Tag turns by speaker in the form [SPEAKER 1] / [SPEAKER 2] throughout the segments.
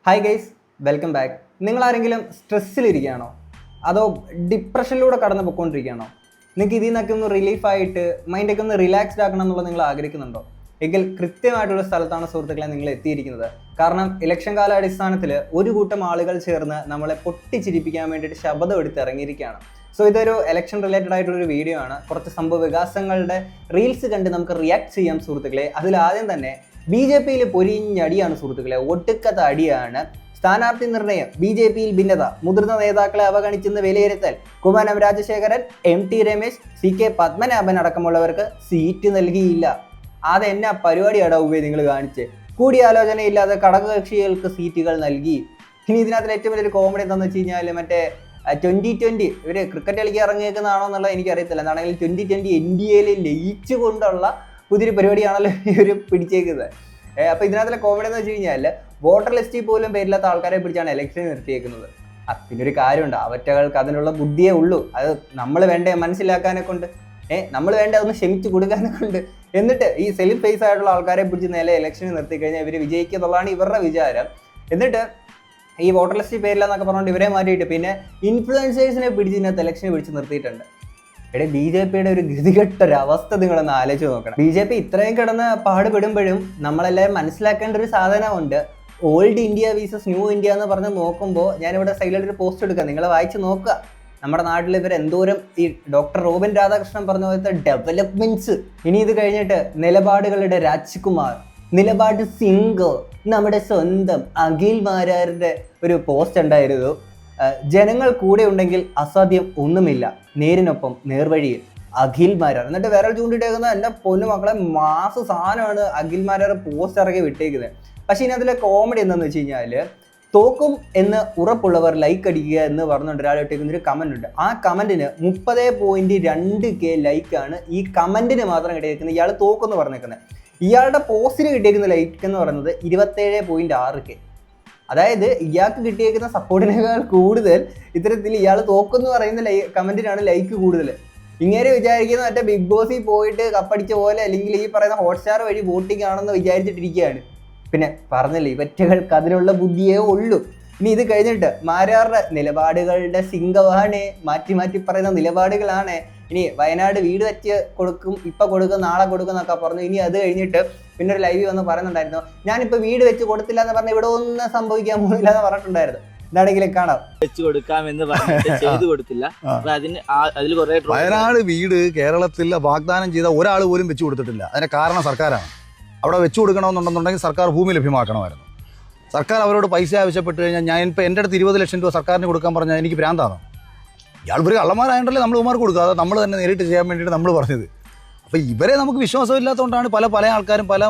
[SPEAKER 1] Hi guys, welcome back. നിങ്ങൾ ആരെങ്കിലും സ്ട്രെസ്സിലിരിക്കുകയാണോ, അതോ ഡിപ്രഷനിലൂടെ കടന്നു പോയിക്കൊണ്ടിരിക്കുകയാണോ? നിങ്ങൾക്ക് ഇതിൽ നിന്നൊക്കെ ഒന്ന് റിലീഫായിട്ട് മൈൻഡൊക്കെ ഒന്ന് റിലാക്സ്ഡ് ആക്കണം എന്നുള്ളത് നിങ്ങൾ ആഗ്രഹിക്കുന്നുണ്ടോ? എങ്കിൽ കൃത്യമായിട്ടുള്ള സ്ഥലത്താണ് സുഹൃത്തുക്കളെ നിങ്ങൾ എത്തിയിരിക്കുന്നത്. കാരണം ഇലക്ഷൻ കാല അടിസ്ഥാനത്തിൽ ഒരു കൂട്ടം ആളുകൾ ചേർന്ന് നമ്മളെ പൊട്ടിച്ചിരിപ്പിക്കാൻ വേണ്ടിയിട്ട് ശബ്ദം എടുത്ത് ഇറങ്ങിയിരിക്കുകയാണ്. സോ ഇതൊരു ഇലക്ഷൻ റിലേറ്റഡ് ആയിട്ടുള്ളൊരു വീഡിയോ ആണ്. കുറച്ച് സംഭവ വികാസങ്ങളുടെ റീൽസ് കണ്ട് നമുക്ക് റിയാക്ട് ചെയ്യാം സുഹൃത്തുക്കളെ. അതിലാദ്യം തന്നെ BJP-യിൽ പൊരിഞ്ഞടിയാണ് സുഹൃത്തുക്കളെ, ഒടുക്കത്തെ അടിയാണ്. സ്ഥാനാർത്ഥി നിർണയം, BJP-യിൽ ഭിന്നത, മുതിർന്ന നേതാക്കളെ അവഗണിച്ചെന്ന് വിലയിരുത്തൽ, കുമ്മനം രാജശേഖരൻ, MT രമേശ്, CK പത്മനാഭൻ അടക്കമുള്ളവർക്ക് സീറ്റ് നൽകിയില്ല. അതെന്നാ പരിപാടിയാടാ ഉവ്വേ നിങ്ങൾ കാണിച്ച്? കൂടിയാലോചനയില്ലാതെ ഘടകകക്ഷികൾക്ക് സീറ്റുകൾ നൽകി. ഇനി ഇതിനകത്തിൽ ഏറ്റവും വലിയൊരു കോമഡി എന്താണെന്ന് വെച്ച് കഴിഞ്ഞാൽ മറ്റേ 2020 ഇവർ ക്രിക്കറ്റ് കളിക്കാൻ ഇറങ്ങിയേക്കുന്നതാണോ എന്നുള്ളത് എനിക്കറിയത്തില്ല. എന്താണെങ്കിലും 2020 NDAയിൽ ലയിച്ചു കൊണ്ടുള്ള പുതിയൊരു പരിപാടിയാണല്ലോ ഇവർ പിടിച്ചേക്കുന്നത്. അപ്പോൾ ഇതിനകത്തുള്ള കോമഡി എന്ന് വെച്ച് കഴിഞ്ഞാൽ വോട്ടർ ലിസ്റ്റിൽ പോലും പേരില്ലാത്ത ആൾക്കാരെ പിടിച്ചാണ് ഇലക്ഷന് നിർത്തിയേക്കുന്നത്. അതിനൊരു കാര്യമുണ്ട്, അവറ്റകൾക്ക് അതിനുള്ള ബുദ്ധിയേ ഉള്ളൂ. അത് നമ്മൾ വേണ്ടേ മനസ്സിലാക്കാനെ കൊണ്ട്, നമ്മൾ വേണ്ട അതൊന്ന് ക്ഷമിച്ചു കൊടുക്കാനെ കൊണ്ട്. എന്നിട്ട് ഈ സെൽഫ് ഫേസ് ആയിട്ടുള്ള ആൾക്കാരെ പിടിച്ച് നേരെ ഇലക്ഷന് നിർത്തി കഴിഞ്ഞാൽ ഇവർ വിജയിക്കുന്നുള്ളതാണ് ഇവരുടെ വിചാരം. എന്നിട്ട് ഈ വോട്ടർ ലിസ്റ്റിൽ പേരില്ലെന്നൊക്കെ പറഞ്ഞുകൊണ്ട് ഇവരെ മാറ്റിയിട്ട് പിന്നെ ഇൻഫ്ലുവൻസേഴ്സിനെ പിടിച്ച് ഇതിനകത്ത് ഇലക്ഷന് പിടിച്ച് നിർത്തിയിട്ടുണ്ട്. BJP-യുടെ ഒരു ഗതികെട്ടൊരവസ്ഥ നിങ്ങളൊന്ന് ആലോചിച്ച് നോക്കണം. BJP ഇത്രയും കിടന്ന് പാടുപെടുമ്പോഴും നമ്മളെല്ലാവരും മനസ്സിലാക്കേണ്ട ഒരു സാധനമുണ്ട്. Old India visas new India എന്ന് പറഞ്ഞ് നോക്കുമ്പോൾ ഞാനിവിടെ സൈഡിലൊരു പോസ്റ്റ് എടുക്കാം, നിങ്ങൾ വായിച്ച് നോക്കുക. നമ്മുടെ നാട്ടിൽ ഇവർ എന്തോരം ഈ ഡോക്ടർ റോബിൻ രാധാകൃഷ്ണൻ പറഞ്ഞ പോലത്തെ ഡെവലപ്മെന്റ്സ്. ഇനി ഇത് കഴിഞ്ഞിട്ട് നിലപാടുകളുടെ രാജ്കുമാർ, നിലപാട് സിംഗ്, നമ്മുടെ സ്വന്തം അഖിൽ മാരാരുടെ ഒരു പോസ്റ്റ് ഉണ്ടായിരുന്നു. ജനങ്ങൾ കൂടെ ഉണ്ടെങ്കിൽ അസാധ്യം ഒന്നുമില്ല, നേരിനൊപ്പം നേർവഴിയിൽ അഖിൽ മാരാർ. എന്നിട്ട് വിരൽ ചൂണ്ടിട്ടേക്കുന്ന എൻ്റെ പൊന്നു മക്കളെ മാസ സാധനമാണ് അഖിൽ മാരാർ പോസ്റ്റ് ഇറക്കി വിട്ടേക്കുന്നത്. പക്ഷെ ഇതിനകത്തിലെ കോമഡി എന്താണെന്ന് വെച്ച് കഴിഞ്ഞാൽ തോക്കും എന്ന് ഉറപ്പുള്ളവർ ലൈക്ക് അടിക്കുക എന്ന് പറഞ്ഞുകൊണ്ട് ഒരാൾ ഇട്ടേക്കുന്നൊരു കമൻ്റ് ഉണ്ട്. ആ കമൻറ്റിന് 30.2K ലൈക്കാണ് ഈ കമൻറ്റിന് മാത്രം കിട്ടിയിരിക്കുന്നത്. ഇയാൾ തോക്കെന്ന് പറഞ്ഞേക്കുന്നത്. ഇയാളുടെ പോസ്റ്റിന് കിട്ടിയിരിക്കുന്ന ലൈക്ക് എന്ന് പറയുന്നത് 27.6K. അതായത് ഇയാൾക്ക് കിട്ടിയേക്കുന്ന സപ്പോർട്ടിനേക്കാൾ കൂടുതൽ ഇത്തരത്തിൽ ഇയാൾ തോക്കെന്ന് പറയുന്ന കമൻറ്റിനാണ് ലൈക്ക് കൂടുതൽ. ഇങ്ങനെ വിചാരിക്കുന്ന മറ്റേ ബിഗ് ബോസിൽ പോയിട്ട് കപ്പടിച്ച പോലെ അല്ലെങ്കിൽ ഈ പറയുന്ന ഹോട്ട്സ്റ്റാർ വഴി വോട്ടിംഗ് ആണെന്ന് വിചാരിച്ചിട്ടിരിക്കുകയാണ്. പിന്നെ പറഞ്ഞില്ലേ, ഇവറ്റകൾക്ക് അതിനുള്ള ബുദ്ധിയേ ഉള്ളൂ. ഇനി ഇത് കഴിഞ്ഞിട്ട് മാരാറുടെ നിലപാടുകളുടെ സിംഗമാണ്, മാറ്റി മാറ്റി പറയുന്ന നിലപാടുകളാണ്. ഇനി വയനാട് വീട് വെച്ച് കൊടുക്കും, ഇപ്പം കൊടുക്കും, നാളെ കൊടുക്കും എന്നൊക്കെ പറഞ്ഞു. ഇനി അത് കഴിഞ്ഞിട്ട് പിന്നെ ഒരു ലൈവ് വന്ന് പറയുന്നുണ്ടായിരുന്നു, ഞാനിപ്പോൾ വീട് വെച്ച് കൊടുത്തില്ല എന്ന് പറഞ്ഞാൽ ഇവിടെ ഒന്നും സംഭവിക്കാൻ പോകില്ല എന്ന് പറഞ്ഞിട്ടുണ്ടായിരുന്നു. എന്താണെങ്കിലും കാണാം,
[SPEAKER 2] വെച്ച് കൊടുക്കാമെന്ന് പറഞ്ഞിട്ട് ചെയ്തു കൊടുത്തില്ല. അതിൽ കുറെ
[SPEAKER 3] വയനാട് വീട് കേരളത്തിൽ വാഗ്ദാനം ചെയ്ത ഒരാൾ പോലും വെച്ച് കൊടുത്തിട്ടില്ല. അതിന്റെ കാരണം സർക്കാരാണ്. അവിടെ വെച്ച് കൊടുക്കണമെന്നുണ്ടെന്നുണ്ടെങ്കിൽ സർക്കാർ ഭൂമി ലഭ്യമാക്കണമായിരുന്നു. സർക്കാർ അവരോട് പൈസ ആവശ്യപ്പെട്ട് കഴിഞ്ഞാൽ ഞാൻ ഇപ്പോൾ എൻ്റെ അടുത്ത് 20 ലക്ഷം രൂപ സർക്കാരിന് കൊടുക്കാൻ പറഞ്ഞാൽ എനിക്ക് ഭ്രാന്താണ്. ഇയാൾ ഒരു കള്ളന്മാരായതുകൊണ്ടല്ലേ നമ്മൾ ഉമാർക്ക് കൊടുക്കുക. അത് നമ്മൾ തന്നെ നേരിട്ട് ചെയ്യാൻ വേണ്ടിയിട്ട് നമ്മൾ പറഞ്ഞത്. അപ്പോൾ ഇവരെ നമുക്ക് വിശ്വാസമില്ലാത്തതുകൊണ്ടാണ് പല ആൾക്കാരും പല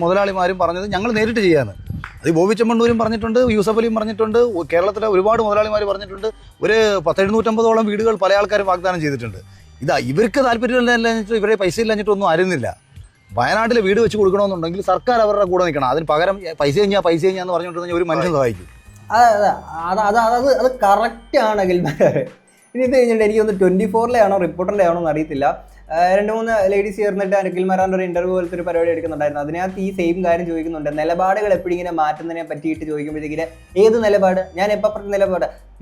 [SPEAKER 3] മുതലാളിമാരും പറഞ്ഞത് ഞങ്ങൾ നേരിട്ട് ചെയ്യാമെന്ന്. അത് ബോബി ചെമ്മണ്ണൂരും പറഞ്ഞിട്ടുണ്ട്, യൂസഫ് അലിയും പറഞ്ഞിട്ടുണ്ട്, കേരളത്തിലെ ഒരുപാട് മുതലാളിമാർ പറഞ്ഞിട്ടുണ്ട്. ഒരു 750-ഓളം വീടുകൾ പല ആൾക്കാരും വാഗ്ദാനം ചെയ്തിട്ടുണ്ട്. ഇവർക്ക് താല്പര്യമില്ല, ഇവരെ പൈസ ഇല്ലാഞ്ഞിട്ടൊന്നും അറിയുന്നില്ല. വയനാട്ടിൽ വീട് വെച്ച് കൊടുക്കണമെന്നുണ്ടെങ്കിൽ സർക്കാർ അവരുടെ കൂടെ നിൽക്കണം. അതിന് പകരം പൈസ കഴിഞ്ഞാന്ന് പറഞ്ഞുകൊണ്ടിരുന്ന ഒരു മനുഷ്യൻ സഹായിക്കും.
[SPEAKER 1] അത് കറക്റ്റാണ് അഖിൽമാരാർ. ഇനി ഇത് കഴിഞ്ഞിട്ട് എനിക്കൊന്ന് 24-ലെ ആണോ റിപ്പോർട്ടറിൻ്റെ ആണോ എന്ന് അറിയത്തില്ല, 2-3 ലേഡീസ് ചേർന്നിട്ട് അഖിൽമാരാറിൻ്റെ ഒരു ഇൻ്റർവ്യൂ പോലത്തെ ഒരു പരിപാടി എടുക്കുന്നുണ്ടായിരുന്നു. അതിനകത്ത് ഈ സെയിം കാര്യം ചോദിക്കുന്നുണ്ട്. നിലപാടുകൾ എപ്പോഴും ഇങ്ങനെ മാറ്റുന്നതിനെ പറ്റിയിട്ട് ചോദിക്കുമ്പോഴത്തേക്കിന് ഏത് നിലപാട്, ഞാൻ എപ്പോൾ പറഞ്ഞ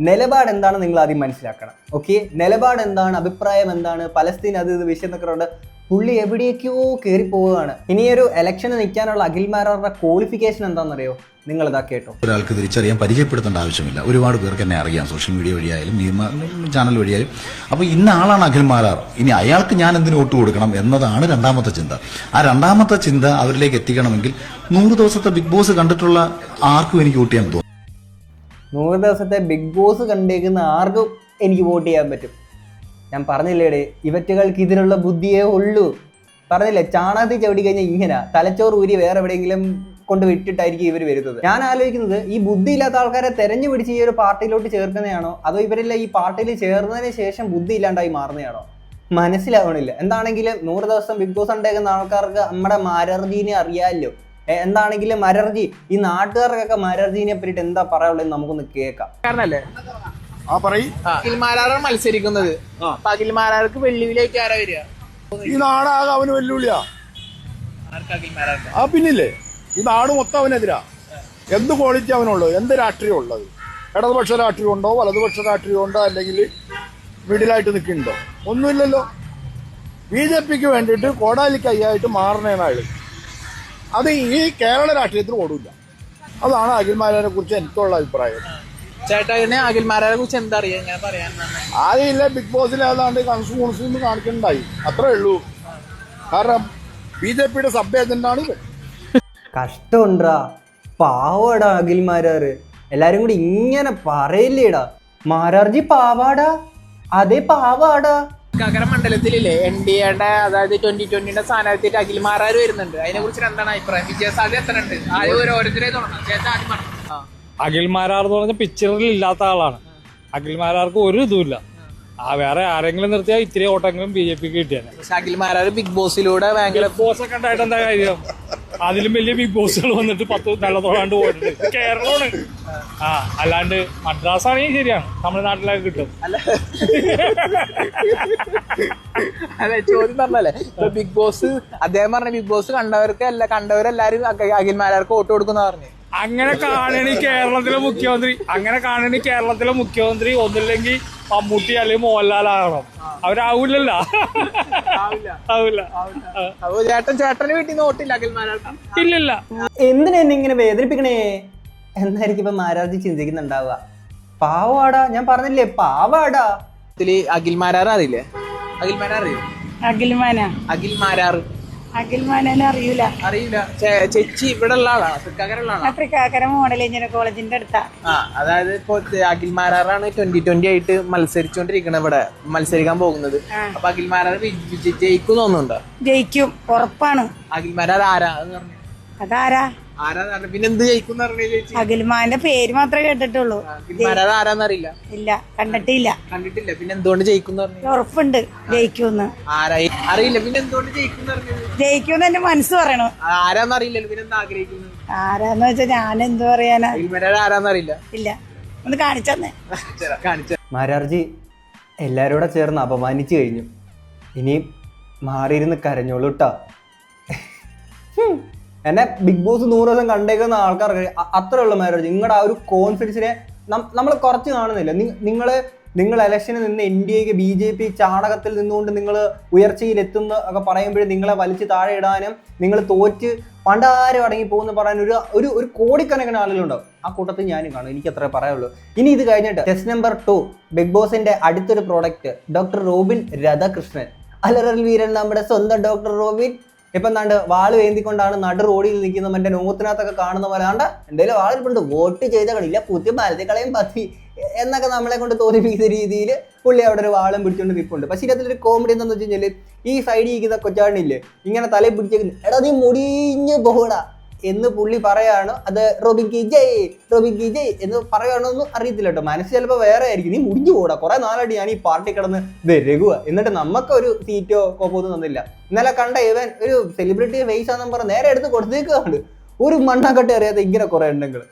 [SPEAKER 1] നിലപാട് എന്താണ് നിങ്ങൾ ആദ്യം മനസ്സിലാക്കണം. ഓക്കെ, നിലപാട് എന്താണ്, അഭിപ്രായം എന്താണ്, പലസ്തീൻ അത് വിഷയം എന്നൊക്കെ പുള്ളി എവിടേക്കോ കയറി പോവുകയാണ്. ഇനിയൊരു ഇലക്ഷന് നിൽക്കാനുള്ള അഖിൽമാരാറുടെ ക്വാളിഫിക്കേഷൻ എന്താണെന്നറിയോ? നിങ്ങൾ ഇതാ കേട്ടോ.
[SPEAKER 4] ഒരാൾക്ക് തിരിച്ചറിയാൻ പരിചയപ്പെടുത്തേണ്ട ആവശ്യമില്ല. ഒരുപാട് പേർക്ക് എന്നെ അറിയാം, സോഷ്യൽ മീഡിയ വഴിയായാലും ചാനൽ വഴിയായാലും. അപ്പോൾ ഇന്ന ആളാണ് അഖിൽമാരാർ, ഇനി അയാൾക്ക് ഞാൻ എന്തിനു വോട്ട് കൊടുക്കണം എന്നതാണ് രണ്ടാമത്തെ ചിന്ത. ആ രണ്ടാമത്തെ ചിന്ത അവരിലേക്ക് എത്തിക്കണമെങ്കിൽ 100 ദിവസത്തെ ബിഗ് ബോസ് കണ്ടിട്ടുള്ള ആർക്കും എനിക്ക് വോട്ട് ചെയ്യാൻ തോന്നും.
[SPEAKER 1] 100 ദിവസത്തെ ബിഗ് ബോസ് കണ്ടേക്കുന്ന ആർക്കും എനിക്ക് വോട്ട് ചെയ്യാൻ പറ്റും. ഞാൻ പറഞ്ഞില്ലേടേ, ഇവറ്റകൾക്ക് ഇതിനുള്ള ബുദ്ധിയേ ഉള്ളൂ. പറഞ്ഞില്ലേ, ചാണകത്തിൽ ചവിടി കഴിഞ്ഞാൽ ഇങ്ങനെ തലച്ചോറ് ഊരി വേറെ എവിടെയെങ്കിലും കൊണ്ട് വിട്ടിട്ടായിരിക്കും ഇവർ വരുന്നത്. ഞാൻ ആലോചിക്കുന്നത്, ഈ ബുദ്ധി ഇല്ലാത്ത ആൾക്കാരെ തെരഞ്ഞു പിടിച്ച് ഈ ഒരു പാർട്ടിയിലോട്ട് ചേർക്കുന്നതാണോ, അതോ ഇവരെല്ലാം ഈ പാർട്ടിയിൽ ചേർന്നതിന് ശേഷം ബുദ്ധി ഇല്ലാണ്ടായി മാറുന്നതാണോ? മനസ്സിലാവണില്ല. എന്താണെങ്കിലും 100 ദിവസം ബിഗ് ബോസ് ഉണ്ടാക്കുന്ന ആൾക്കാർക്ക് നമ്മുടെ മാരർജീനെ അറിയാമല്ലോ. എന്താണെങ്കിലും മരർജി, ഈ നാട്ടുകാർക്കൊക്കെ മരർജീനെ പറ്റിയിട്ട് എന്താ പറയാനുള്ളത് നമുക്കൊന്ന് കേൾക്കാം.
[SPEAKER 5] കാരണല്ലേ അഖിൽമാരാറാണ് മത്സരിക്കുന്നത്. അഖിൽമാരാർക്ക് വെല്ലുവിളിയായിട്ട് ആരാ വരിക?
[SPEAKER 3] ഈ നാടാകെ അവന് വെല്ലുവിളിയാ. പിന്നില്ലേ, ഈ നാട് മൊത്തം അവനെതിരാ.
[SPEAKER 6] എന്ത് ക്വാളിറ്റി അവനുള്ളത്, എന്ത് രാഷ്ട്രീയം ഉള്ളത്? ഇടതുപക്ഷ രാഷ്ട്രീയം ഉണ്ടോ, വലതുപക്ഷ രാഷ്ട്രീയം ഉണ്ടോ, അല്ലെങ്കിൽ മിഡിലായിട്ട് നിൽക്കുന്നുണ്ടോ? ഒന്നുമില്ലല്ലോ. BJPക്ക് വേണ്ടിയിട്ട് കോടാലിക്കയ്യായിട്ട് മാറണേനാള് അത് ഈ കേരള രാഷ്ട്രീയത്തിൽ ഓടില്ല. അതാണ് അഖിൽമാരാരെ കുറിച്ച് എനിക്കുള്ള അഭിപ്രായം.
[SPEAKER 5] ചേട്ടാ അഖിൽമാരെ കുറിച്ച് എന്താ അറിയാ? ഞാൻ പറയാൻ
[SPEAKER 6] ആദ്യമില്ല, ബിഗ് ബോസിൽ ഏതാണ്ട് കൺസ്യൂമേഴ്സ് കാണിക്കുന്നുണ്ടായി, അത്രേ ഉള്ളൂ. കാരണം BJPയുടെ സബ് ഏജന്റാണ് ഇത്.
[SPEAKER 1] കഷ്ടമുണ്ടാ, പാവടാ അഖിൽമാരാറ്. എല്ലാരും കൂടി ഇങ്ങനെ പറയില്ലേടാ, മാരാർജി പാവാടാ, അതേ പാവാടാ.
[SPEAKER 5] തൃക്കാക്കര മണ്ഡലത്തിലില്ലേ NDAയുടെ അതായത് 2020 സ്ഥാനാർത്ഥിയായിട്ട് അഖിൽമാരാർ വരുന്നുണ്ട്. അതിനെ കുറിച്ച് എന്താണ് അഭിപ്രായം? വിജയസാധ്യത എത്ര ഉണ്ട്? ആദ്യം ഓരോരുത്തരെ തുടങ്ങാം. ചേട്ടാ ആദ്യം പറഞ്ഞു.
[SPEAKER 7] അഖിൽമാരാർ എന്ന് പറഞ്ഞ പിക്ചറിൽ ഇല്ലാത്ത ആളാണ്. അഖിൽമാരാർക്ക് ഒരു ഇതുമില്ല. വേറെ ആരെങ്കിലും നിർത്തിയാൽ ഇത്തിരി ഓട്ടെങ്കിലും BJPക്ക് കിട്ടിയാണ്.
[SPEAKER 5] പക്ഷെ അഖിൽമാരാർ ബിഗ് ബോസിലൂടെ ഭയങ്കര
[SPEAKER 7] ബോസ് ഒക്കെ ഉണ്ടായിട്ട് എന്താ കാര്യം? അതിലും വലിയ ബിഗ് ബോസുകൾ വന്നിട്ട് 10 നിലത്തോളാണ്ട് പോയിട്ടുണ്ട്. കേരളമാണ്. അല്ലാണ്ട് മദ്രാസ് ആണെങ്കിൽ ശരിയാണ്, തമിഴ്നാട്ടിലൊക്കെ കിട്ടും.
[SPEAKER 5] അല്ല, ചോദ്യം പറഞ്ഞല്ലേ, ഇപ്പൊ ബിഗ് ബോസ് അദ്ദേഹം പറഞ്ഞ ബിഗ് ബോസ് കണ്ടവരെല്ലാരും അഖിൽമാരാർക്ക് വോട്ട് കൊടുക്കുന്ന പറഞ്ഞു.
[SPEAKER 7] അങ്ങനെ കാണണി കേരളത്തിലെ മുഖ്യമന്ത്രി ഒന്നില്ലെങ്കിൽ മമ്മൂട്ടി അല്ലെങ്കിൽ മോഹൻലാലാകണം. അവരാവൂലല്ലോ. ആവില്ല.
[SPEAKER 5] അപ്പൊ ചേട്ടന് വീട്ടിൽ നിന്ന് വോട്ടില്ല അഖിൽമാരാർക്ക്?
[SPEAKER 7] ഇല്ലില്ല.
[SPEAKER 1] എന്തിനാ എന്നെ ഇങ്ങനെ വേദനിപ്പിക്കണേ എന്നായിരിക്കും ഇപ്പൊ മാരാർജി ചിന്തിക്കുന്നുണ്ടാവുക. പാവാടാ, ഞാൻ പറഞ്ഞില്ലേ പാവാടാ.
[SPEAKER 5] അഖിൽമാരാർ അറിയില്ലേ? അഖിൽമാരാർ അറിയോ?
[SPEAKER 8] അഖിൽമാനെ അറിയൂല.
[SPEAKER 5] അറിയില്ല. ചേച്ചി ഇവിടെ ഉള്ള ആളാണ്, തൃക്കാക്കര
[SPEAKER 8] തൃക്കാക്കര മോഡൽ എഞ്ചിനീയർ കോളേജിന്റെ അടുത്താ.
[SPEAKER 5] അതായത് ഇപ്പൊ അഖിൽമാരാറാണ് 2020 ആയിട്ട് മത്സരിച്ചോണ്ടിരിക്കണത്, ഇവിടെ മത്സരിക്കാൻ പോകുന്നത്. അപ്പൊ അഖിൽമാരാർ ജയിക്കും തോന്നുന്നുണ്ടോ?
[SPEAKER 8] ജയിക്കും, ഉറപ്പാണ്.
[SPEAKER 5] അഖിൽമാരാർ ആരാ പറഞ്ഞു?
[SPEAKER 8] അതാരാ?
[SPEAKER 5] പിന്നെ എന്ത് ജയിക്കും?
[SPEAKER 8] അഖിൽമാന്റെ പേര് മാത്രമേ കേട്ടിട്ടുള്ളൂ.
[SPEAKER 5] അഖിൽമാരാർ ആരാന്നറിയില്ല.
[SPEAKER 8] ഇല്ല, കണ്ടിട്ടില്ല.
[SPEAKER 5] പിന്നെ എന്തുകൊണ്ട് ജയിക്കും?
[SPEAKER 8] ഉറപ്പുണ്ട് ജയിക്കൂന്ന്.
[SPEAKER 5] അറിയില്ല. പിന്നെ എന്തുകൊണ്ട് ജയിക്കും?
[SPEAKER 8] ജയിക്കൂന്ന് എന്റെ മനസ്സ് പറയണു.
[SPEAKER 5] ആരാന്നറിയില്ലല്ലോ, പിന്നെ എന്താ ആഗ്രഹിക്കുന്നത്?
[SPEAKER 8] ആരാന്ന് വെച്ചാ ഞാൻ എന്ത് പറയാനാ?
[SPEAKER 5] അഖിൽമാരാർ ആരാന്നറിയില്ല.
[SPEAKER 8] ഇല്ല, ഒന്ന് കാണിച്ചെന്നേ.
[SPEAKER 1] മാരാർജി എല്ലാവരും കൂടെ ചേർന്ന് അപമാനിച്ചു കഴിഞ്ഞു. ഇനി മാറിയിരുന്ന് കരഞ്ഞോളൂ കേട്ടോ. എന്നെ ബിഗ് ബോസ് 100 ദിവസം കണ്ടേക്കുന്ന ആൾക്കാർക്ക് അത്രേ ഉള്ള മാരാർജി. നിങ്ങളുടെ ആ ഒരു കോൺഫിഡൻസിനെ നമ്മൾ കുറച്ച് കാണുന്നില്ല. നിങ്ങൾ ഇലക്ഷന് നിന്ന് NDAക്ക് BJP ചാണകത്തിൽ നിന്നുകൊണ്ട് നിങ്ങൾ ഉയർച്ചയിലെത്തുന്ന ഒക്കെ പറയുമ്പോഴും നിങ്ങളെ വലിച്ച് താഴെ ഇടാനും നിങ്ങൾ തോറ്റ് പണ്ടാരും അടങ്ങി പോകുന്ന പറയാൻ ഒരു കോടിക്കണക്കിന് ആളുകളുണ്ടാവും. ആ കൂട്ടത്തിൽ ഞാനും കാണും. എനിക്ക് അത്രേ പറയുള്ളൂ. ഇനി ഇത് കഴിഞ്ഞിട്ട് ടെസ്റ്റ് നമ്പർ 2 ബിഗ് ബോസിന്റെ അടുത്തൊരു പ്രോഡക്റ്റ് ഡോക്ടർ റോബിൻ രാധാകൃഷ്ണൻ. അലറൽ വീരൻ, നമ്മുടെ സ്വന്തം ഡോക്ടർ റോബിൻ. ഇപ്പം എന്താണ്ട് വാള് വേന്തിക്കൊണ്ടാണ് നടു റോഡിൽ നിൽക്കുന്ന മറ്റേ നോത്തിനകത്തൊക്കെ കാണുന്ന പോലെ ആണ്ട എന്തെങ്കിലും വാളിരിപ്പുണ്ട്, വോട്ട് ചെയ്ത കളിയില്ല, കുത്തി മലത്തിക്കളയും പത്തി എന്നൊക്കെ നമ്മളെ കൊണ്ട് തോന്നിപ്പിക്കുന്ന രീതിയിൽ പുള്ളി അവിടെ ഒരു വാളും പിടിച്ചുകൊണ്ട് നിൽപ്പുണ്ട്. പക്ഷേ ഇതിനകത്തൊരു കോമഡി എന്താണെന്ന് വെച്ച് കഴിഞ്ഞാൽ ഈ സൈഡിൽ ഇരിക്കുന്ന കൊച്ചാടിനില്ലേ ഇങ്ങനെ തലയിൽ പിടിച്ചേക്കുന്നു, എടാ നീ മുടിഞ്ഞു പോകടാ എന്ന് പുള്ളി പറയാണ്. അത് റോബിൻ ജയ് എന്ന് പറയുകയാണോന്നും അറിയത്തില്ല കേട്ടോ. മനസ്സ് ചിലപ്പോൾ വേറെ ആയിരിക്കും. നീ മുടിഞ്ഞു പോടാ, കുറെ നാളായിട്ട് ഞാൻ ഈ പാർട്ടി കിടന്ന് രഘുവ എന്നിട്ട് നമുക്കൊരു സീറ്റോ കോപ്പോ ഒന്നും തന്നില്ല. ഇന്നലെ കണ്ട ഇവൻ ഒരു സെലിബ്രിറ്റി ഫേസ് ആണെന്ന് പറഞ്ഞ് നേരെ എടുത്ത് കൊടുത്തേക്കാണ്. ഒരു മണ്ണാക്കട്ടെ അറിയാത്ത ഇങ്ങനെ കുറെ ഉണ്ടെങ്കിൽ.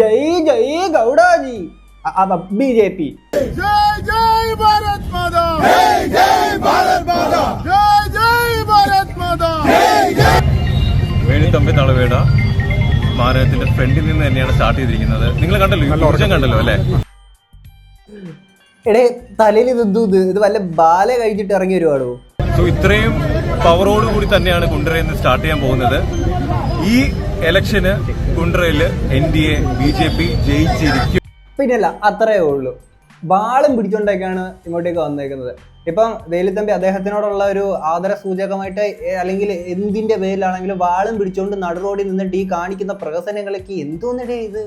[SPEAKER 1] ജയ് ജയ് ഗൗഡാജി BJP.
[SPEAKER 6] जय जय भारत माता, जय जय भारत माता, जय जय भारत माता.
[SPEAKER 9] വേണിത്തമ്പി തളവേട സ്മാരകത്തിന്റെ ഫ്രണ്ടിൽ നിന്ന് തന്നെയാണ് സ്റ്റാർട്ട് ചെയ്തിരിക്കുന്നത്. നിങ്ങൾ കണ്ടല്ലോ അല്ലേ?
[SPEAKER 1] എടേ തലയിൽ ഇത് വല്ല ബാല കഴിച്ചിട്ട് ഇറങ്ങി വരുവാടോ.
[SPEAKER 9] സോ ഇത്രയും പവറോട് കൂടി തന്നെയാണ് കുണ്ടറയിൽ നിന്ന് സ്റ്റാർട്ട് ചെയ്യാൻ പോകുന്നത്. ഈ ഇലക്ഷന് കുണ്ടറയില് NDA BJP ജയിച്ചിരിക്കും.
[SPEAKER 1] പിന്നല്ല, അത്രേ ഉള്ളൂ. വാളും പിടിച്ചോണ്ടൊക്കെയാണ് ഇങ്ങോട്ടേക്ക് വന്നേക്കുന്നത്. ഇപ്പം വേലുത്തമ്പി അദ്ദേഹത്തിനോടുള്ള ഒരു ആദര സൂചകമായിട്ട് അല്ലെങ്കിൽ എന്തിന്റെ പേരിലാണെങ്കിലും വാളും പിടിച്ചോണ്ട് നടുറോഡിൽ നിന്നിട്ട് ഈ കാണിക്കുന്ന പ്രഹസനങ്ങളൊക്കെ എന്തോന്നിടേ ഇത്?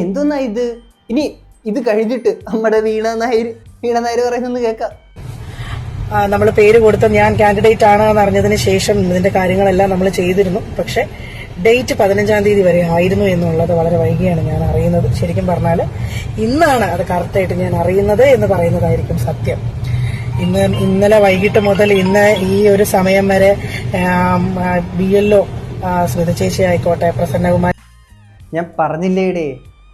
[SPEAKER 1] എന്തോന്നാ ഇത്? ഇനി ഇത് കഴിഞ്ഞിട്ട് നമ്മുടെ വീണ നായർ പറയുന്നത് കേൾക്കാം.
[SPEAKER 10] നമ്മൾ പേര് കൊടുത്ത ഞാൻ കാൻഡിഡേറ്റ് ആണ് എന്ന് അറിഞ്ഞതിന് ശേഷം ഇതിന്റെ കാര്യങ്ങളെല്ലാം നമ്മൾ ചെയ്തിരുന്നു. പക്ഷെ ഡേറ്റ് 15-ാം തീയതി വരെ ആയിരുന്നു എന്നുള്ളത് വളരെ വൈകിയാണ് ഞാൻ അറിയുന്നത്. ശരിക്കും പറഞ്ഞാൽ ഇന്നാണ് അത് കറക്റ്റായിട്ട് ഞാൻ അറിയുന്നത് എന്ന് പറയുന്നതായിരിക്കും സത്യം. ഇന്നലെ വൈകിട്ട് മുതൽ ഇന്ന് ഈ ഒരു സമയം വരെ BLO സ്മിത ചേച്ചി ആയിക്കോട്ടെ, പ്രസന്നകുമാർ,
[SPEAKER 1] ഞാൻ പറഞ്ഞില്ലേടേ,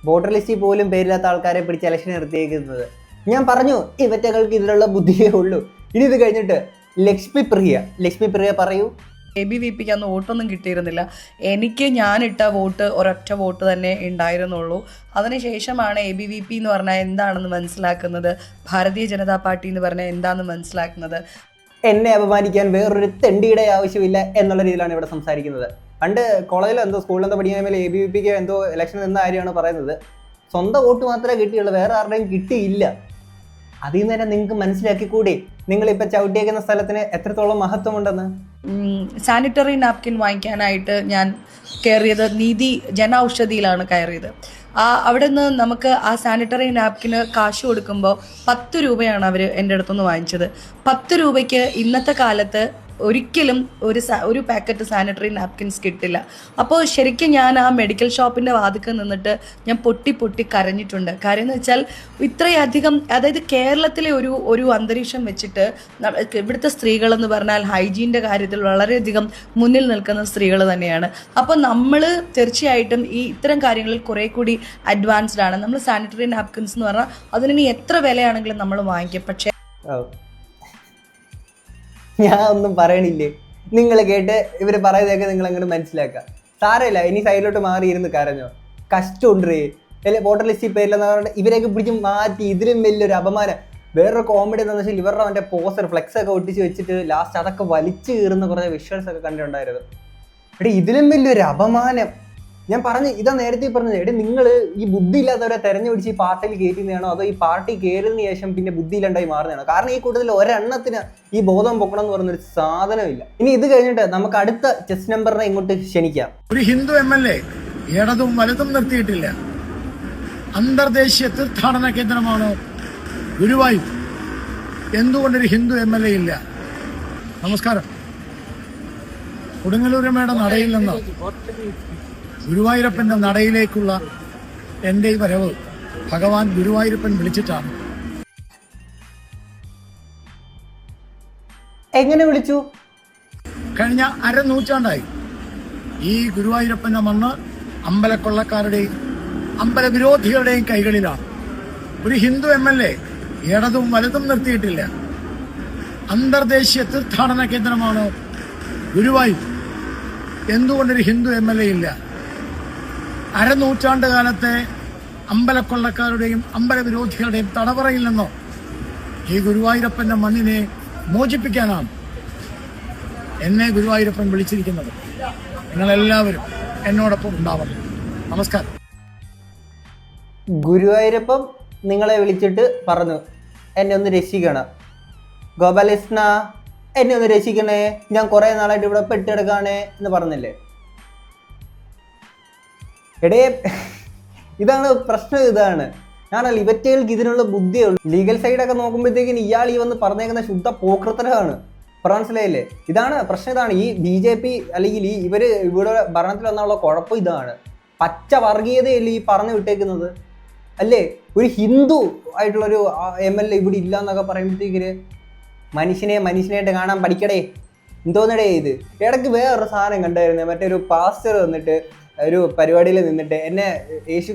[SPEAKER 1] വോട്ടർ ലിസ്റ്റിൽ പോലും പേരില്ലാത്ത ആൾക്കാരെ പിടിച്ച് ഇലക്ഷൻ നിർത്തിയേക്കുന്നത്. ഞാൻ പറഞ്ഞു ഇവറ്റകൾക്ക് ഇതിലുള്ള ബുദ്ധിയേ ഉള്ളൂ. ഇനി ഇത് കഴിഞ്ഞിട്ട് ലക്ഷ്മി പ്രിയ പറയൂ.
[SPEAKER 11] ABVPക്ക് അന്ന് വോട്ടൊന്നും കിട്ടിയിരുന്നില്ല. ഞാനിട്ട വോട്ട് ഒരൊറ്റ വോട്ട് തന്നെ ഉണ്ടായിരുന്നുള്ളൂ. അതിനുശേഷമാണ് ABVP എന്ന് പറഞ്ഞാൽ എന്താണെന്ന് മനസ്സിലാക്കുന്നത്, ഭാരതീയ ജനതാ പാർട്ടി എന്ന് പറഞ്ഞാൽ എന്താണെന്ന് മനസ്സിലാക്കുന്നത്.
[SPEAKER 1] എന്നെ അപമാനിക്കാൻ വേറൊരു തെണ്ടിയുടെ ആവശ്യമില്ല എന്നുള്ള രീതിയിലാണ് ഇവിടെ സംസാരിക്കുന്നത്. പണ്ട് കോളേജിലോ എന്തോ സ്കൂളിലെന്തോ പഠിക്കാൻ ABVPക്ക് എന്തോ ഇലക്ഷൻ എന്ന കാര്യമാണ് പറയുന്നത്. സ്വന്തം വോട്ട് മാത്രമേ കിട്ടിയുള്ളൂ, വേറെ ആരുടെയും കിട്ടിയില്ല. അതിൽ നിന്ന് തന്നെ നിങ്ങൾക്ക് മനസ്സിലാക്കിക്കൂടെ നിങ്ങളിപ്പോൾ ചവിട്ടിയേക്കുന്ന സ്ഥലത്തിന് എത്രത്തോളം മഹത്വമുണ്ടെന്ന്.
[SPEAKER 11] സാനിറ്ററി നാപ്കിൻ വാങ്ങിക്കാനായിട്ട് ഞാൻ കയറിയത് നീതി ജന ഔഷധിയിലാണ് കയറിയത്. അവിടെ നിന്ന് നമുക്ക് ആ സാനിറ്ററി നാപ്കിന് കാശ് കൊടുക്കുമ്പോൾ 10 രൂപയാണ് അവർ എൻ്റെ അടുത്തുനിന്ന് വാങ്ങിച്ചത്. 10 രൂപയ്ക്ക് ഇന്നത്തെ കാലത്ത് ഒരിക്കലും ഒരു പാക്കറ്റ് സാനിറ്ററി നാപ്കിൻസ് കിട്ടില്ല. അപ്പോൾ ശരിക്കും ഞാൻ ആ മെഡിക്കൽ ഷോപ്പിൻ്റെ വാതിക്കൽ നിന്നിട്ട് ഞാൻ പൊട്ടി കരഞ്ഞിട്ടുണ്ട്. കാര്യം എന്ന് വെച്ചാൽ ഇത്രയധികം, അതായത് കേരളത്തിലെ ഒരു അന്തരീക്ഷം വെച്ചിട്ട് ഇവിടുത്തെ സ്ത്രീകളെന്ന് പറഞ്ഞാൽ ഹൈജീൻ്റെ കാര്യത്തിൽ വളരെയധികം മുന്നിൽ നിൽക്കുന്ന സ്ത്രീകൾ തന്നെയാണ്. അപ്പോൾ നമ്മൾ തീർച്ചയായിട്ടും ഇത്തരം കാര്യങ്ങളിൽ കുറേ കൂടി അഡ്വാൻസ്ഡ് ആണ്. നമ്മൾ സാനിറ്ററി നാപ്കിൻസ് എന്ന് പറഞ്ഞാൽ അതിന് എത്ര വിലയാണെങ്കിലും നമ്മൾ വാങ്ങിക്കും. പക്ഷേ
[SPEAKER 1] ഞാൻ ഒന്നും പറയണില്ലേ, നിങ്ങൾ കേട്ട് ഇവർ പറയുന്നതൊക്കെ നിങ്ങൾ അങ്ങോട്ട് മനസ്സിലാക്കുക. സാരമില്ല, ഇനി സൈഡിലോട്ട് മാറി ഇരുന്ന് കരഞ്ഞോ, കഷ്ടമുണ്ടേ. അല്ലെ വോട്ടർ ലിസ്റ്റിൽ പേരില്ലെന്ന് പറഞ്ഞിട്ട് ഇവരെയൊക്കെ പിടിച്ച് മാറ്റി ഇതിലും വലിയൊരു അപമാനം. വേറൊരു കോമഡി എന്താണെന്ന് വെച്ചാൽ ഇവരുടെ മറ്റേ പോസ്റ്റർ ഫ്ലെക്സ് ഒക്കെ ഒട്ടിച്ച് വെച്ചിട്ട് ലാസ്റ്റ് അതൊക്കെ വലിച്ചു കീറുന്ന കുറേ വിഷ്വൽസ് ഒക്കെ കണ്ടിട്ടുണ്ടായിരുന്നു. എടേ ഇതിലും വലിയൊരു അപമാനം. ഞാൻ പറഞ്ഞു, ഇതാ നേരത്തെ പറഞ്ഞത്, എടേ നിങ്ങൾ ഈ ബുദ്ധി ഇല്ലാത്തവരെ തെരഞ്ഞുപിടിച്ച് ഈ പാർട്ടിയിൽ കയറ്റുന്നതാണോ അതോ ഈ പാർട്ടി കയറുന്ന ശേഷം പിന്നെ ബുദ്ധി ഇല്ലാണ്ടായി മാറുന്നതാണോ? കാരണം ഈ കൂട്ടത്തിൽ ഒരെണ്ണത്തിന് ഈ ബോധം പൊക്കണം എന്ന് പറയുന്നൊരു സാധനമില്ല. ഇനി ഇത് കഴിഞ്ഞിട്ട് നമുക്ക് അടുത്ത ചെസ് നമ്പറിനെ ഇങ്ങോട്ട് ക്ഷണിക്കാം.
[SPEAKER 6] ഒരു ഹിന്ദു MLA ഇടതും വലതും നിർത്തിയിട്ടില്ല. അന്തർദേശീയ തീർത്ഥാടന കേന്ദ്രമാണ് ഗുരുവായൂർ. എന്തുകൊണ്ടൊരു ഹിന്ദു MLA ഇല്ല? നമസ്കാരം. കൊടുങ്ങല്ലൂരമ്മയുടെ നടയിൽ നിന്ന് ഗുരുവായൂരപ്പന്റെ നടയിലേക്കുള്ള എൻ്റെ ഈ വരവ് ഭഗവാൻ ഗുരുവായൂരപ്പൻ വിളിച്ചിട്ടാണ്.
[SPEAKER 1] എങ്ങനെ വിളിച്ചു?
[SPEAKER 6] കഴിഞ്ഞ അരനൂറ്റാണ്ടായി ഈ ഗുരുവായൂരപ്പന്റെ മണ്ണ് അമ്പലക്കൊള്ളക്കാരുടെയും അമ്പലവിരോധികളുടെയും കൈകളിലാണ്. ഒരു ഹിന്ദു MLA ഇടതും വലതും നിർത്തിയിട്ടില്ല. അന്തർദേശീയ തീർത്ഥാടന കേന്ദ്രമാണ് ഗുരുവായൂർ. എന്തുകൊണ്ടൊരു ഹിന്ദു MLA ഇല്ല? അരനൂറ്റാണ്ട് കാലത്തെ അമ്പലക്കൊള്ളക്കാരുടെയും അമ്പലവിരോധികളുടെയും തടവറയിൽ നിന്നോ ഈ ഗുരുവായൂരപ്പന്റെ മണ്ണിനെ മോചിപ്പിക്കാനാണ് എന്നെ ഗുരുവായൂരപ്പൻ വിളിച്ചിരിക്കുന്നത്. നിങ്ങളെല്ലാവരും എന്നോടൊപ്പം ഉണ്ടാവണം. നമസ്കാരം.
[SPEAKER 1] ഗുരുവായൂരപ്പം നിങ്ങളെ വിളിച്ചിട്ട് പറഞ്ഞു, എന്നെ ഒന്ന് രക്ഷിക്കണം ഗോപാലകൃഷ്ണ, എന്നെ ഒന്ന് രക്ഷിക്കണേ, ഞാൻ കുറേ നാളായിട്ട് ഇവിടെ പെട്ടെടുക്കാണേ എന്ന് പറഞ്ഞില്ലേ? എടേ ഇതാണ് പ്രശ്നം. ഇതാണ് ഞാനല്ല, ഇവറ്റകൾക്ക് ഇതിനുള്ള ബുദ്ധിയുള്ളൂ. ലീഗൽ സൈഡൊക്കെ നോക്കുമ്പോഴത്തേക്കിന് ഇയാൾ ഈ വന്ന് പറഞ്ഞേക്കുന്ന ശുദ്ധ പോക്രത്തരമാണ്. മനസ്സിലായില്ലേ? ഇതാണ് പ്രശ്നം. ഇതാണ് ഈ BJP അല്ലെങ്കിൽ ഇവര് ഇവിടെ ഭരണത്തിൽ വന്നുള്ള കുഴപ്പം. ഇതാണ് പച്ച വർഗീയതയല്ലേ ഈ പറഞ്ഞു വിട്ടേക്കുന്നത് അല്ലേ? ഒരു ഹിന്ദു ആയിട്ടുള്ളൊരു MLA ഇവിടെ ഇല്ല എന്നൊക്കെ പറയുമ്പോഴത്തേക്കിന് മനുഷ്യനായിട്ട് കാണാൻ പഠിക്കടേ. എന്തോന്നടേ ഇത്? ഇടയ്ക്ക് വേറൊരു സാധനം കണ്ടായിരുന്നു. മറ്റൊരു പാസ്റ്റർ വന്നിട്ട് ഒരു പരിപാടിയിൽ നിന്നിട്ട് എന്നെ യേശു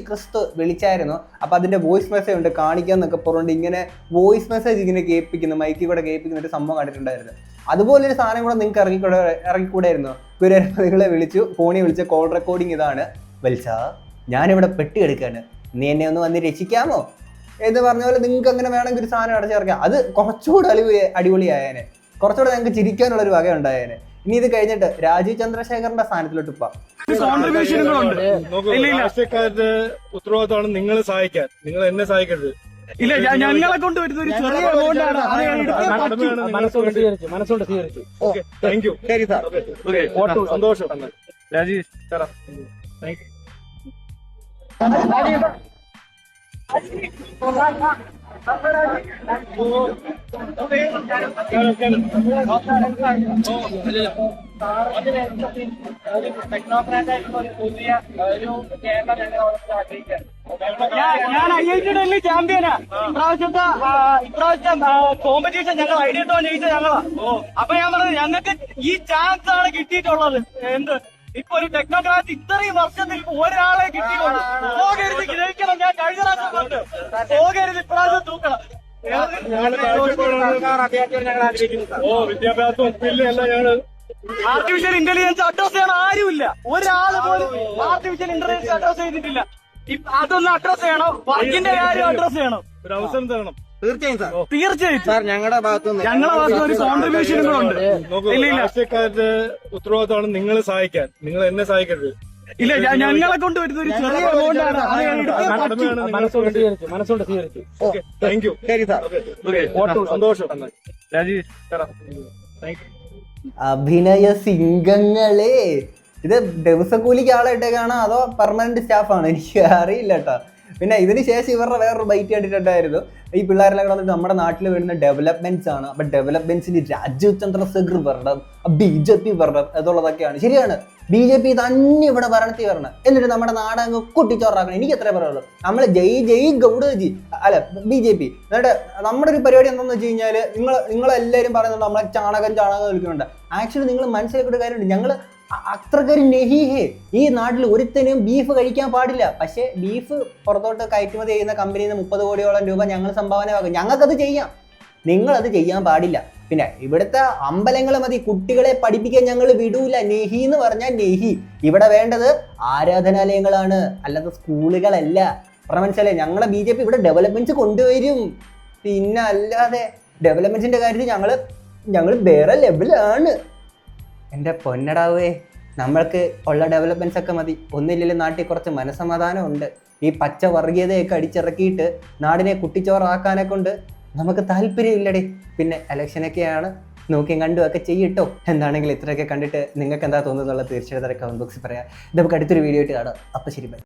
[SPEAKER 1] ക്രിസ്തു വിളിച്ചായിരുന്നു. അപ്പം അതിൻ്റെ വോയിസ് മെസ്സേജ് ഉണ്ട് കാണിക്കാന്നൊക്കെ പറഞ്ഞിട്ട് ഇങ്ങനെ വോയിസ് മെസ്സേജ് ഇങ്ങനെ കേൾപ്പിക്കുന്നു, മൈക്കിൽ കൂടെ കേൾപ്പിക്കുന്ന ഒരു സംഭവം കണ്ടിട്ടുണ്ടായിരുന്നു. അതുപോലൊരു സാധനം കൂടെ നിങ്ങൾക്ക് ഇറങ്ങിക്കൂടായിരുന്നു. നിങ്ങളെ വിളിച്ചു, ഫോണിൽ വിളിച്ച കോൾ റെക്കോർഡിങ് ഇതാണ്. വലിച്ചാ ഞാനിവിടെ പെട്ടിയെടുക്കാണ്, നീ എന്നെ ഒന്ന് വന്ന് രക്ഷിക്കാമോ എന്ന് പറഞ്ഞ പോലെ നിങ്ങൾക്ക് അങ്ങനെ വേണമെങ്കിൽ ഒരു സാധനം അടച്ചിറക്കാം. അത് കുറച്ചുകൂടെ അടിപൊളിയായേനെ, കുറച്ചുകൂടെ ഞങ്ങൾക്ക് ചിരിക്കാനുള്ളൊരു വക ഉണ്ടായേനെ. ഇനി ഇത് കഴിഞ്ഞിട്ട് രാജീവ് ചന്ദ്രശേഖറിന്റെ സ്ഥാനത്തിലോട്ട് ഇപ്പം
[SPEAKER 9] രാഷ്ട്രീയക്കാരുടെ ഉത്തരവാദിത്തമാണ് നിങ്ങളെ സഹായിക്കാൻ. നിങ്ങൾ എന്നെ സഹായിക്കരുത്.
[SPEAKER 7] ഇല്ല, ഞങ്ങളെ കൊണ്ട് വരുന്ന ഒരു ചെറിയ എമൗണ്ടാണ്.
[SPEAKER 9] മനസ്സുകൊണ്ട് സ്വീകരിച്ചു. Thank you. ശരി സാർ, സന്തോഷം. Rajeev thank U.
[SPEAKER 5] ടെക്നോക്രാറ്റ് ആയിട്ടുള്ള ഒരു പുതിയ ഒരു കേരളം ഞങ്ങൾ ആഗ്രഹിക്കാൻ
[SPEAKER 12] ഞാൻ IIT ഡൽഹി ചാമ്പ്യനാ. ഇപ്രാവശ്യം കോമ്പറ്റീഷൻ ഞങ്ങൾ ഐഡിയ ടോൺ ജയിച്ച ഞങ്ങളാ. അപ്പൊ ഞാൻ പറഞ്ഞത് ഞങ്ങൾക്ക് ഈ ചാൻസ് ആണ് കിട്ടിയിട്ടുള്ളത്. എന്ത് ഇപ്പൊ ഒരു ടെക്നോക്രാറ്റ് ഇത്രയും വർഷത്തിൽ ഇപ്പൊ ഒരാളെ കിട്ടിയിട്ടുള്ളൂ. പോകരുത് ജയിക്കണം. ഞാൻ കഴിഞ്ഞ പ്രാവശ്യം പറഞ്ഞു പോകരുത്, ഇപ്രാവശ്യം തൂക്കണം.
[SPEAKER 7] വിദ്യാഭ്യാസവും സ്കില്ലല്ല ഞങ്ങള്
[SPEAKER 12] ആർട്ടിഫിഷ്യൽ ഇന്റലിജൻസ് അഡ്രസ് ചെയ്യാൻ ആരുമില്ല. ഒരാൾ പോലും ആർട്ടിഫിഷ്യൽ ഇന്റലിജൻസ് അഡ്രസ് ചെയ്തിട്ടില്ല. അതൊന്ന് അഡ്രസ് ചെയ്യണം. വർക്കിന്റെ കാര്യം അഡ്രസ് ചെയ്യണം.
[SPEAKER 7] ഒരു അവസരം തരണം.
[SPEAKER 12] തീർച്ചയായും സാർ ഞങ്ങളുടെ ഭാഗത്ത് ഒരു കോൺട്രിബ്യൂഷനും കൂടെ ഉണ്ട്.
[SPEAKER 7] രാഷ്ട്രീയക്കാരുടെ ഉത്തരവാദിത്തമാണ് നിങ്ങളെ സഹായിക്കാൻ. നിങ്ങൾ എന്നെ സഹായിക്കരുത്.
[SPEAKER 12] ഇല്ല, ഞങ്ങളെ കൊണ്ട് വരുന്ന ഒരു ചെറിയ എമൗണ്ടാണ്.
[SPEAKER 7] മനസ്സുകൊണ്ട് സ്വീകരിച്ചു. Thank you. ശരി സാർ. സന്തോഷം. Rajeev thank you.
[SPEAKER 1] അഭിനയ സിംഗങ്ങളെ, ഇത് ദിവസക്കൂലിക്ക് ആളെ ഇട്ടേക്കാണോ അതോ പെർമനന്റ് സ്റ്റാഫാണ് എനിക്ക് അറിയില്ല കേട്ടോ. പിന്നെ ഇതിന് ശേഷം ഇവരുടെ വേറൊരു ബൈറ്റ് കണ്ടിട്ടുണ്ടായിരുന്നു. ഈ പിള്ളേരെല്ലാം വന്നിട്ട് നമ്മുടെ നാട്ടിൽ വരുന്ന ഡെവലപ്മെന്റ്സ് ആണ്. അപ്പൊ ഡെവലപ്മെന്റ്സിന് രാജീവ് ചന്ദ്രശേഖർ വരണം, BJP വരണം എന്നുള്ളതൊക്കെയാണ്. ശരിയാണ്, BJP തന്നെ ഇവിടെ ഭരണത്തിൽ വരണം, എന്നിട്ട് നമ്മുടെ നാടങ്ങ് കുട്ടിച്ചോറാക്കണം. എനിക്ക് എത്ര പറയുള്ളൂ. നമ്മൾ ജയ് ഗൗഡജി അല്ല BJP. എന്നിട്ട് നമ്മുടെ ഒരു പരിപാടി എന്താണെന്ന് വെച്ച് കഴിഞ്ഞാൽ നിങ്ങളെല്ലാവരും പറയുന്നത് നമ്മളെ ചാണകം വിളിക്കുന്നുണ്ട്. ആക്ച്വലി നിങ്ങൾ മനസ്സിലാക്കിയ കാര്യമുണ്ട്, ഞങ്ങൾ അത്രക്കാരും നെഹിഹേ. ഈ നാട്ടിൽ ഒരുത്തനും ബീഫ് കഴിക്കാൻ പാടില്ല. പക്ഷേ ബീഫ് പുറത്തോട്ട് കയറ്റുമതി ചെയ്യുന്ന കമ്പനിയിൽ നിന്ന് 30 കോടിയോളം രൂപ ഞങ്ങൾ സംഭാവനയാക്കും. ഞങ്ങൾക്കത് ചെയ്യാം, നിങ്ങളത് ചെയ്യാൻ പാടില്ല. പിന്നെ ഇവിടുത്തെ അമ്പലങ്ങൾ മതി, കുട്ടികളെ പഠിപ്പിക്കാൻ ഞങ്ങൾ വിടൂല. നെഹി എന്ന് പറഞ്ഞാൽ നെഹി. ഇവിടെ വേണ്ടത് ആരാധനാലയങ്ങളാണ്, അല്ലാതെ സ്കൂളുകളല്ല. മനസ്സിലായി? ഞങ്ങളെ BJP ഇവിടെ ഡെവലപ്മെന്റ്സ് കൊണ്ടുവരും. പിന്നെ അല്ലാതെ ഡെവലപ്മെന്റ്സിന്റെ കാര്യത്തിൽ ഞങ്ങൾ വേറെ ലെവലാണ്. എൻ്റെ പൊന്നടാവേ, നമ്മൾക്ക് ഉള്ള ഡെവലപ്മെൻറ്റ്സ് ഒക്കെ മതി. ഒന്നില്ലെങ്കിലും നാട്ടിൽ കുറച്ച് മനസ്സമാധാനം ഉണ്ട്. ഈ പച്ച വർഗീയതയൊക്കെ അടിച്ചിറക്കിയിട്ട് നാടിനെ കുട്ടിച്ചോറാക്കാനെ കൊണ്ട് നമുക്ക് താല്പര്യമില്ലടേ. പിന്നെ ഇലക്ഷനൊക്കെയാണ്, നോക്കിയും കണ്ടും ഒക്കെ ചെയ്യട്ടോ. എന്താണെങ്കിലും ഇത്രയൊക്കെ കണ്ടിട്ട് നിങ്ങൾക്ക് എന്താ തോന്നുന്നുള്ളത് തീർച്ചയായിട്ടും കമന്റ് ബോക്സിൽ പറയാം. ഇത് നമുക്ക് അടുത്തൊരു വീഡിയോ ആയിട്ട് കാണാം. അപ്പോൾ ശരി, ബൈ.